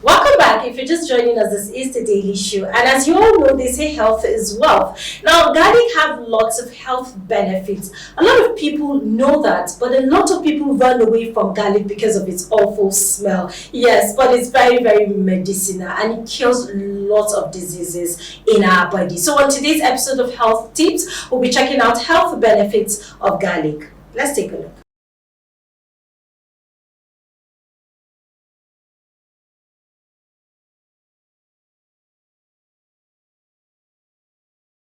Welcome back. If you're just joining us, this is the Daily Show. And as you all know, they say health is wealth. Now, garlic have lots of health benefits. A lot of people know that, but a lot of people run away from garlic because of its awful smell. Yes, but it's very, very medicinal and it cures lots of diseases in our body. So on today's episode of Health Tips, we'll be checking out health benefits of garlic. Let's take a look.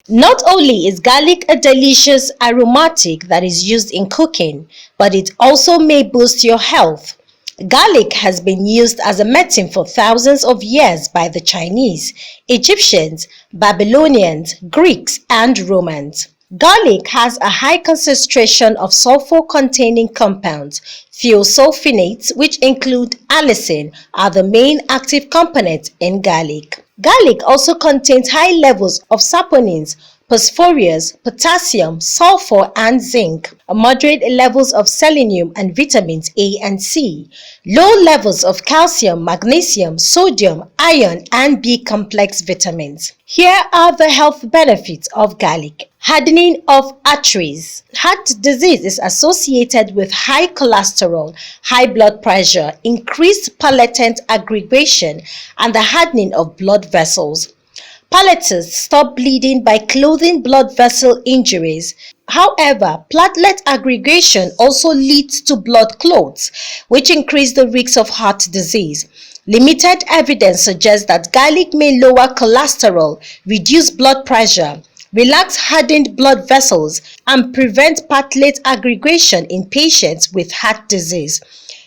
Not only is garlic a delicious aromatic that is used in cooking, but it also may boost your health. Garlic has been used as a medicine for thousands of years by the Chinese, Egyptians, Babylonians, Greeks, and Romans. Garlic has a high concentration of sulfur-containing compounds. Thiosulfonates, which include allicin, are the main active components in garlic. Garlic also contains high levels of saponins, phosphorus, potassium, sulfur, and zinc, moderate levels of selenium and vitamins A and C, low levels of calcium, magnesium, sodium, iron, and B complex vitamins. Here are the health benefits of garlic. Hardening of arteries. Heart disease is associated with high cholesterol, high blood pressure, increased platelet aggregation, and the hardening of blood vessels. Platelets stop bleeding by clothing blood vessel injuries. However, platelet aggregation also leads to blood clots, which increase the risk of heart disease. Limited evidence suggests that garlic may lower cholesterol, reduce blood pressure, relax hardened blood vessels, and prevent platelet aggregation in patients with heart disease.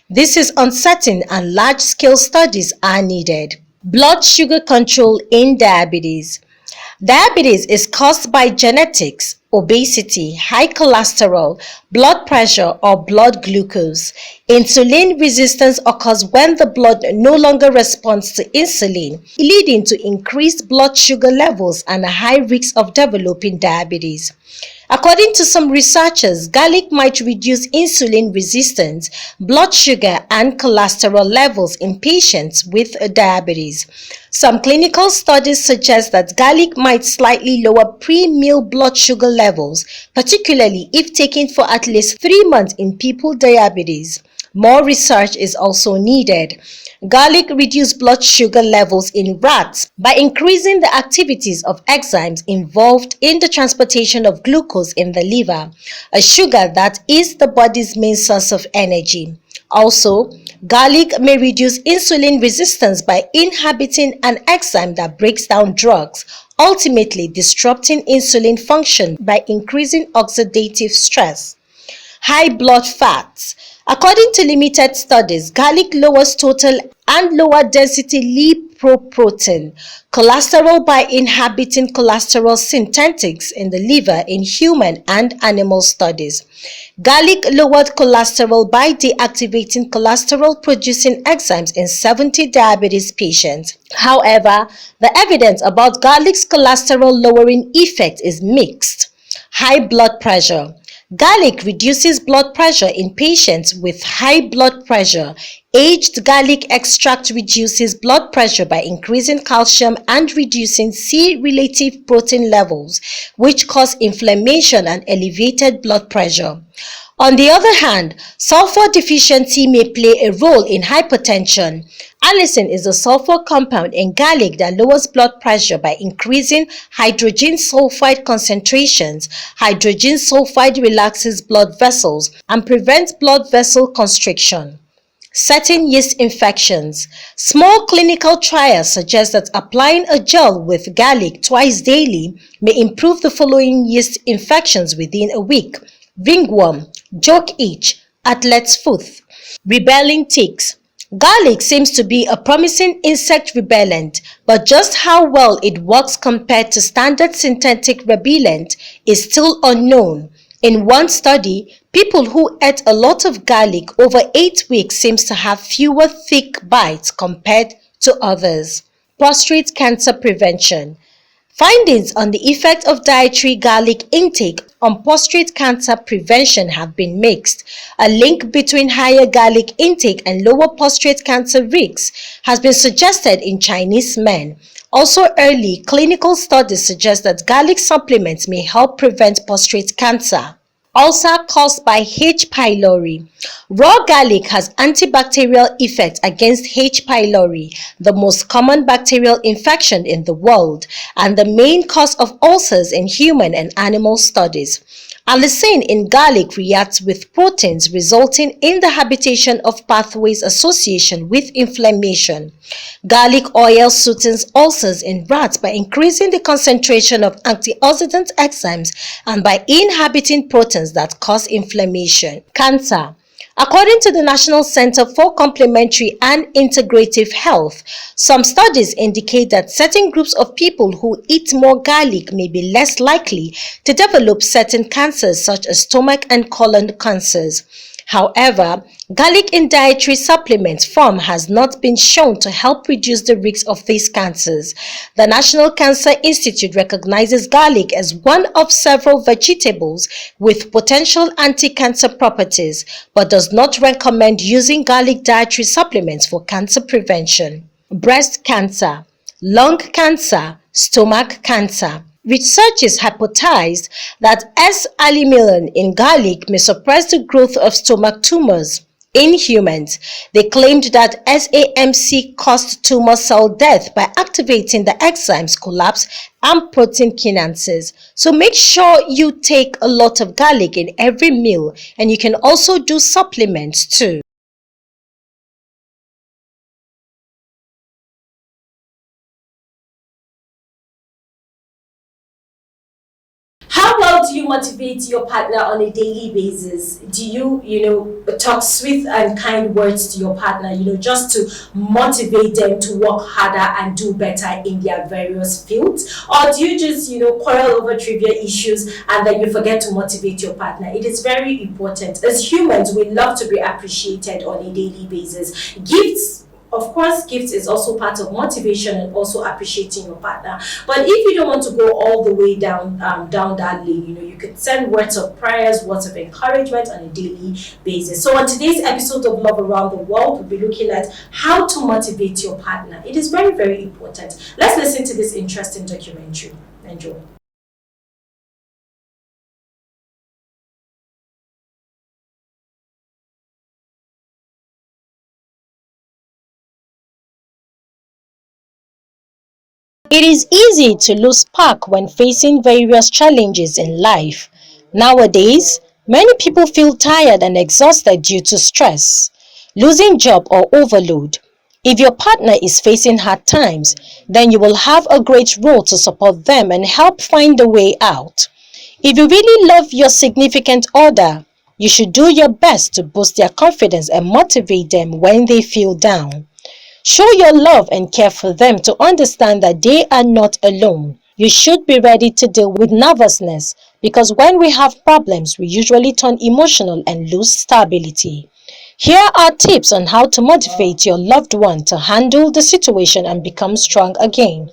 This is uncertain and large-scale studies are needed. Blood sugar control in diabetes. Diabetes is caused by genetics, obesity, high cholesterol, blood pressure, or blood glucose. Insulin resistance occurs when the blood no longer responds to insulin, leading to increased blood sugar levels and a high risk of developing diabetes. According to some researchers, garlic might reduce insulin resistance, blood sugar, and cholesterol levels in patients with diabetes. Some clinical studies suggest that garlic might slightly lower pre-meal blood sugar levels, particularly if taken for at least 3 months in people with diabetes. More research is also needed. Garlic reduces blood sugar levels in rats by increasing the activities of enzymes involved in the transportation of glucose in the liver, a sugar that is the body's main source of energy. Also, garlic may reduce insulin resistance by inhibiting an enzyme that breaks down drugs, ultimately disrupting insulin function by increasing oxidative stress. High blood fats. According to limited studies, garlic lowers total and lower density lipoprotein cholesterol by inhibiting cholesterol synthetics in the liver in human and animal studies. Garlic lowered cholesterol by deactivating cholesterol-producing enzymes in 70 diabetes patients. However, the evidence about garlic's cholesterol-lowering effect is mixed. High blood pressure. Garlic reduces blood pressure in patients with high blood pressure. Aged garlic extract reduces blood pressure by increasing calcium and reducing C-relative protein levels, which cause inflammation and elevated blood pressure. On the other hand, sulfur deficiency may play a role in hypertension. Allicin is a sulfur compound in garlic that lowers blood pressure by increasing hydrogen sulfide concentrations. Hydrogen sulfide relaxes blood vessels and prevents blood vessel constriction. Certain yeast infections. Small clinical trials suggest that applying a gel with garlic twice daily may improve the following yeast infections within a week: ringworm, jock itch, athlete's foot. Rebelling ticks. Garlic seems to be a promising insect repellent, but just how well it works compared to standard synthetic repellent is still unknown. In one study, people who ate a lot of garlic over 8 weeks seems to have fewer thick bites compared to others. Prostate cancer prevention. Findings on the effect of dietary garlic intake on prostate cancer prevention have been mixed. A link between higher garlic intake and lower prostate cancer risks has been suggested in Chinese men. Also, early clinical studies suggest that garlic supplements may help prevent prostate cancer. Ulcer caused by H. pylori. Raw garlic has antibacterial effect against H. pylori, the most common bacterial infection in the world, and the main cause of ulcers in human and animal studies. Allicin in garlic reacts with proteins, resulting in the habitation of pathways association with inflammation. Garlic oil soothes ulcers in rats by increasing the concentration of antioxidant enzymes and by inhibiting proteins that cause inflammation. Cancer. According to the National Center for Complementary and Integrative Health, some studies indicate that certain groups of people who eat more garlic may be less likely to develop certain cancers such as stomach and colon cancers. However, garlic in dietary supplements form has not been shown to help reduce the risk of these cancers. The National Cancer Institute recognizes garlic as one of several vegetables with potential anti-cancer properties, but does not recommend using garlic dietary supplements for cancer prevention. Breast cancer, lung cancer, stomach cancer. Researchers hypothesized that S-alimelin in garlic may suppress the growth of stomach tumors. In humans, they claimed that SAMC caused tumor cell death by activating the enzymes collapse and protein kinases. So make sure you take a lot of garlic in every meal, and you can also do supplements too. How well do you motivate your partner on a daily basis? Do you talk sweet and kind words to your partner, just to motivate them to work harder and do better in their various fields? Or do you just, quarrel over trivial issues and then you forget to motivate your partner? It is very important. As humans, we love to be appreciated on a daily basis. Of course, gifts is also part of motivation and also appreciating your partner. But if you don't want to go all the way down that lane, you could send words of prayers, words of encouragement on a daily basis. So on today's episode of Love Around the World, we'll be looking at how to motivate your partner. It is very, very important. Let's listen to this interesting documentary. Enjoy. It is easy to lose spark when facing various challenges in life. Nowadays, many people feel tired and exhausted due to stress, losing job or overload. If your partner is facing hard times, then you will have a great role to support them and help find a way out. If you really love your significant other, you should do your best to boost their confidence and motivate them when they feel down. Show your love and care for them to understand that they are not alone. You should be ready to deal with nervousness because when we have problems, we usually turn emotional and lose stability. Here are tips on how to motivate your loved one to handle the situation and become strong again.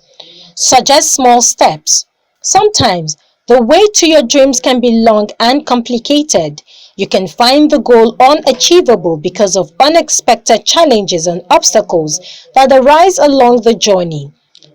Suggest small steps. Sometimes, the way to your dreams can be long and complicated. You can find the goal unachievable because of unexpected challenges and obstacles that arise along the journey.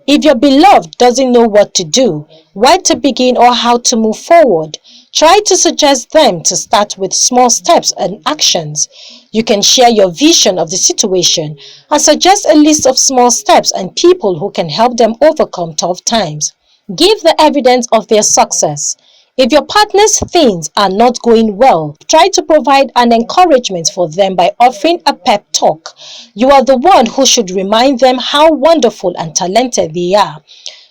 If your beloved doesn't know what to do, where to begin or how to move forward, try to suggest them to start with small steps and actions. You can share your vision of the situation and suggest a list of small steps and people who can help them overcome tough times. Give the evidence of their success. If your partner's things are not going well, try to provide an encouragement for them by offering a pep talk. You are the one who should remind them how wonderful and talented they are.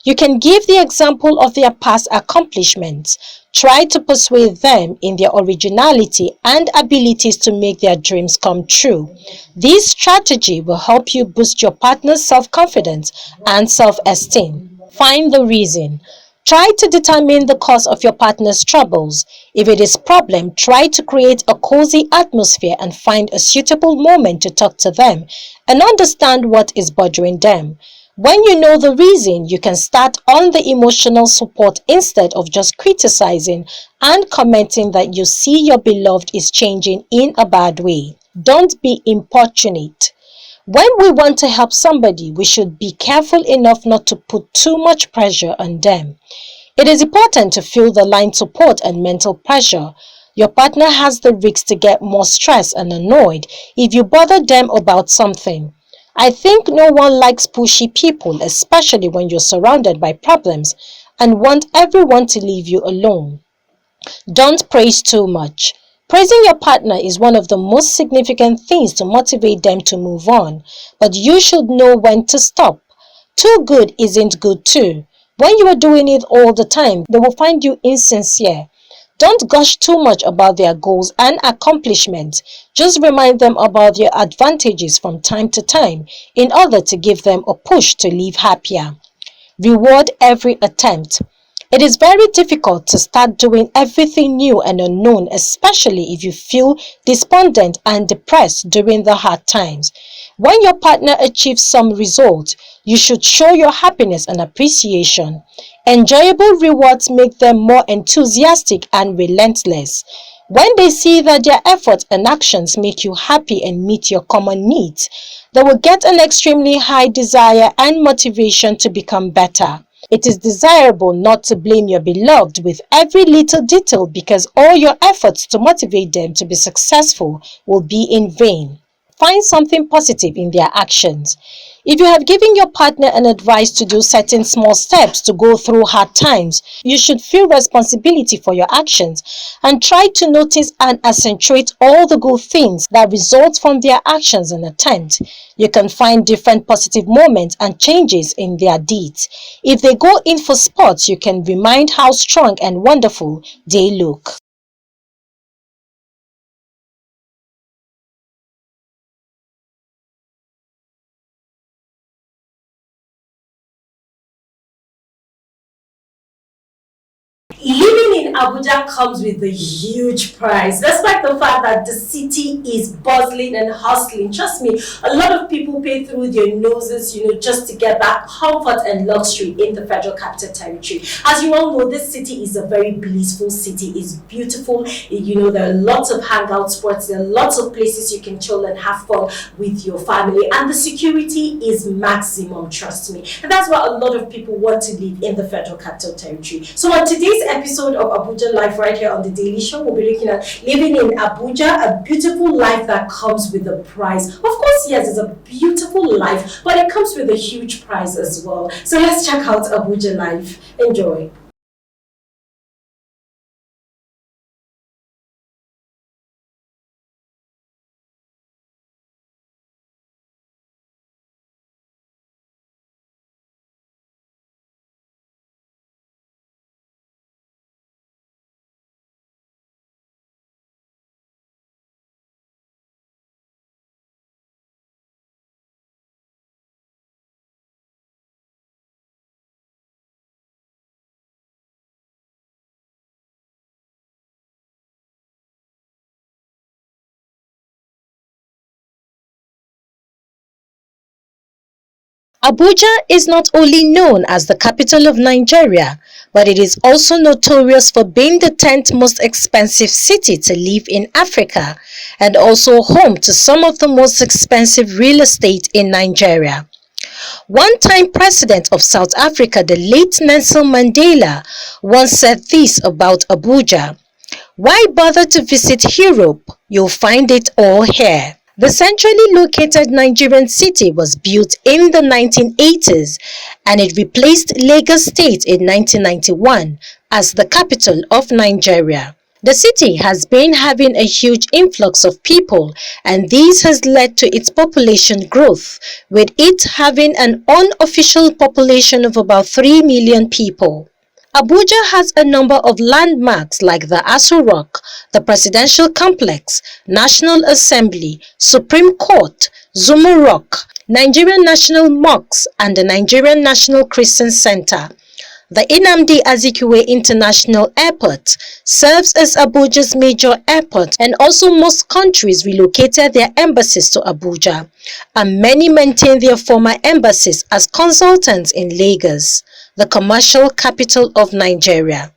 You can give the example of their past accomplishments. Try to persuade them in their originality and abilities to make their dreams come true. This strategy will help you boost your partner's self-confidence and self-esteem. Find the reason. Try to determine the cause of your partner's troubles. If it is a problem, try to create a cozy atmosphere and find a suitable moment to talk to them and understand what is bothering them. When you know the reason, you can start on the emotional support instead of just criticizing and commenting that you see your beloved is changing in a bad way. Don't be importunate. When we want to help somebody, we should be careful enough not to put too much pressure on them. It is important to feel the line support and mental pressure. Your partner has the risk to get more stressed and annoyed if you bother them about something. I think no one likes pushy people, especially when you're surrounded by problems and want everyone to leave you alone. Don't praise too much. Praising your partner is one of the most significant things to motivate them to move on, but you should know when to stop. Too good isn't good too. When you are doing it all the time, they will find you insincere. Don't gush too much about their goals and accomplishments. Just remind them about their advantages from time to time in order to give them a push to live happier. Reward every attempt. It is very difficult to start doing everything new and unknown, especially if you feel despondent and depressed during the hard times. When your partner achieves some result, you should show your happiness and appreciation. Enjoyable rewards make them more enthusiastic and relentless. When they see that their efforts and actions make you happy and meet your common needs, they will get an extremely high desire and motivation to become better. It is desirable not to blame your beloved with every little detail because all your efforts to motivate them to be successful will be in vain. Find something positive in their actions. If you have given your partner an advice to do certain small steps to go through hard times, you should feel responsibility for your actions and try to notice and accentuate all the good things that result from their actions and attempt. You can find different positive moments and changes in their deeds. If they go in for sports, you can remind how strong and wonderful they look. Living in Abuja comes with a huge price, despite the fact that the city is bustling and hustling. Trust me, a lot of people pay through their noses, just to get that comfort and luxury in the Federal Capital Territory. As you all know, this city is a very blissful city. It's beautiful. There are lots of hangout spots. There are lots of places you can chill and have fun with your family. And the security is maximum, trust me. And that's why a lot of people want to live in the Federal Capital Territory. So on today's episode of Abuja Life right here on the Daily Show, we'll be looking at living in Abuja, a beautiful life that comes with a price. Of course, yes, it's a beautiful life, but it comes with a huge price as well. So let's check out Abuja Life. Enjoy. Abuja is not only known as the capital of Nigeria, but it is also notorious for being the 10th most expensive city to live in Africa and also home to some of the most expensive real estate in Nigeria. One-time president of South Africa, the late Nelson Mandela, once said this about Abuja: "Why bother to visit Europe? You'll find it all here." The centrally located Nigerian city was built in the 1980s and it replaced Lagos State in 1991 as the capital of Nigeria. The city has been having a huge influx of people and this has led to its population growth, with it having an unofficial population of about 3 million people. Abuja has a number of landmarks like the Aso Rock, the Presidential Complex, National Assembly, Supreme Court, Zuma Rock, Nigerian National Mosque, and the Nigerian National Christian Center. The Nnamdi Azikiwe International Airport serves as Abuja's major airport, and also most countries relocated their embassies to Abuja, and many maintain their former embassies as consultants in Lagos, the commercial capital of Nigeria.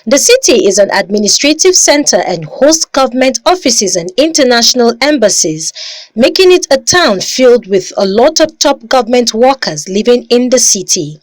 The city is an administrative center and hosts government offices and international embassies, making it a town filled with a lot of top government workers living in the city.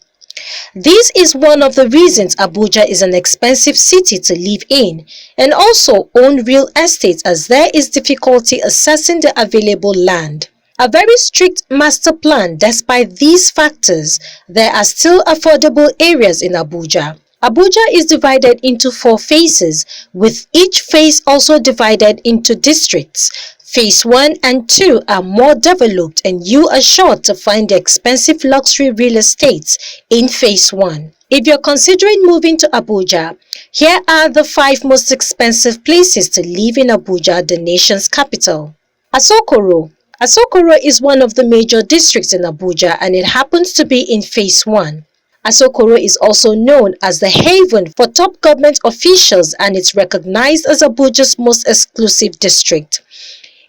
This is one of the reasons Abuja is an expensive city to live in, and also own real estate, as there is difficulty accessing the available land. A very strict master plan. Despite these factors, there are still affordable areas in Abuja. Abuja is divided into 4 phases, with each phase also divided into districts. Phase 1 and 2 are more developed, and you are sure to find the expensive luxury real estates in Phase 1. If you're considering moving to Abuja, here are the 5 most expensive places to live in Abuja, the nation's capital. Asokoro. Asokoro is one of the major districts in Abuja, and it happens to be in Phase 1. Asokoro is also known as the haven for top government officials, and it's recognized as Abuja's most exclusive district.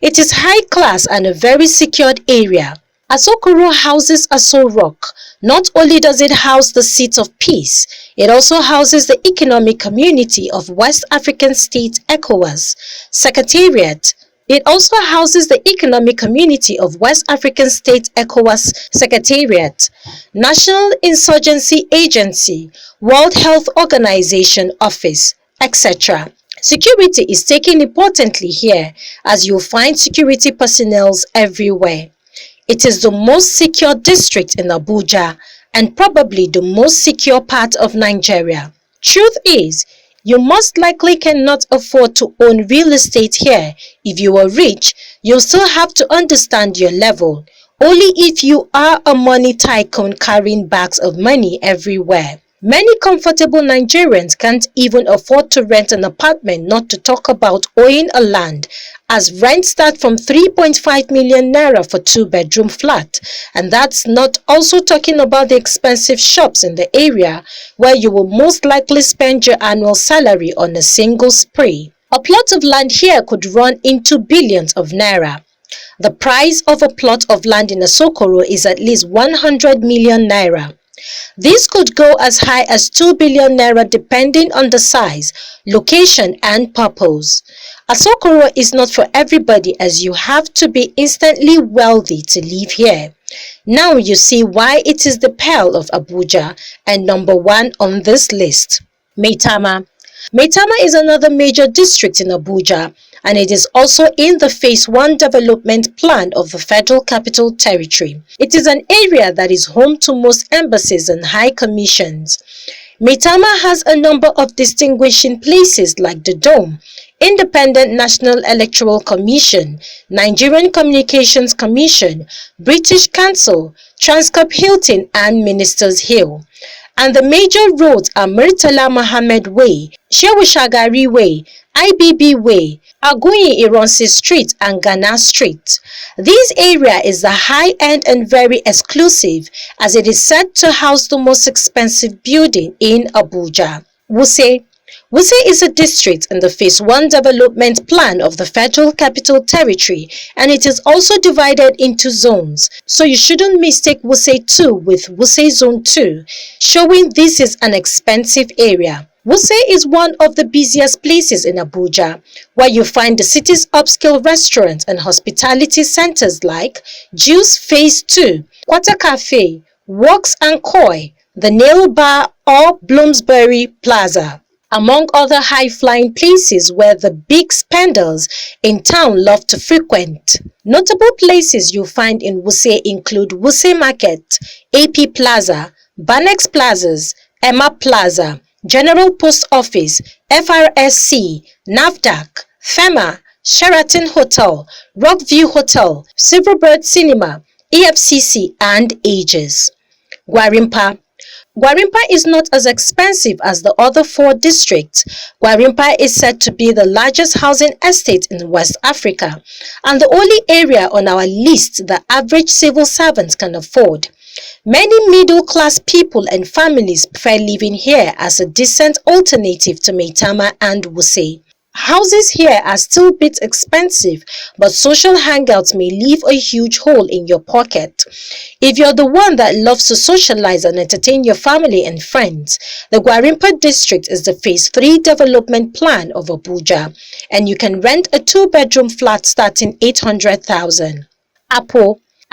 It is high class and a very secured area. Asokoro houses Aso Rock. Not only does it house the seat of peace, it also houses the Economic Community of West African State ECOWAS Secretariat. It also houses the Economic Community of West African State ECOWAS Secretariat, National Insurgency Agency, World Health Organization Office, etc. Security is taken importantly here, as you'll find security personnel everywhere. It is the most secure district in Abuja and probably the most secure part of Nigeria. Truth is, you most likely cannot afford to own real estate here. If you are rich, you'll still have to understand your level. Only if you are a money tycoon carrying bags of money everywhere. Many comfortable Nigerians can't even afford to rent an apartment, not to talk about owning a land, as rents start from 3.5 million naira for 2-bedroom flat. And that's not also talking about the expensive shops in the area, where you will most likely spend your annual salary on a single spree. A plot of land here could run into billions of naira. The price of a plot of land in Asokoro is at least 100 million naira. This could go as high as 2 billion naira depending on the size, location and purpose. Asokoro is not for everybody, as you have to be instantly wealthy to live here. Now you see why it is the pearl of Abuja and number 1 on this list. Maitama. Maitama is another major district in Abuja, and it is also in the Phase 1 development plan of the Federal Capital Territory. It is an area that is home to most embassies and high commissions. Maitama has a number of distinguishing places like the Dome, Independent National Electoral Commission, Nigerian Communications Commission, British Council, Transcorp Hilton and Ministers Hill. And the major roads are Murtala Mohammed Way, Shehu Shagari Way, IBB Way, Aguyi Ironsi Street and Ghana Street. This area is the high-end and very exclusive, as it is said to house the most expensive building in Abuja. Wuse. Wuse is a district in the Phase 1 development plan of the Federal Capital Territory, and it is also divided into zones. So you shouldn't mistake Wuse 2 with Wuse Zone 2, showing this is an expensive area. Wuse is one of the busiest places in Abuja, where you find the city's upscale restaurants and hospitality centers like Juice Phase 2, Quarter Cafe, Walks and Koi, the Nail Bar or Bloomsbury Plaza, among other high-flying places where the big spenders in town love to frequent. Notable places you'll find in Wuse include Wuse Market, AP Plaza, Banex Plazas, Emma Plaza, General Post Office, FRSC, NAFDAC, FEMA, Sheraton Hotel, Rockview Hotel, Silverbird Cinema, EFCC and Aegis. Gwarimpa. Gwarimpa is not as expensive as the other 4 districts. Gwarimpa is said to be the largest housing estate in West Africa and the only area on our list the average civil servant can afford. Many middle-class people and families prefer living here as a decent alternative to Maitama and Wuse. Houses here are still a bit expensive, but social hangouts may leave a huge hole in your pocket. If you're the one that loves to socialize and entertain your family and friends, the Gwarimpa district is the Phase 3 development plan of Abuja, and you can rent a 2-bedroom flat starting 800,000.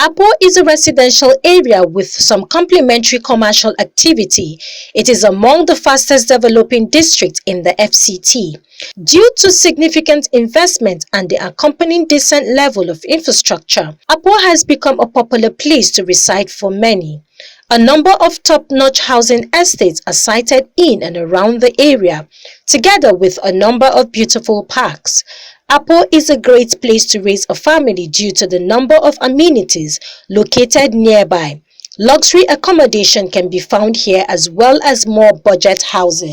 Apo is a residential area with some complementary commercial activity. It is among the fastest developing districts in the FCT. Due to significant investment and the accompanying decent level of infrastructure, Apo has become a popular place to reside for many. A number of top-notch housing estates are sited in and around the area, together with a number of beautiful parks. Apo is a great place to raise a family due to the number of amenities located nearby. Luxury accommodation can be found here as well as more budget housing.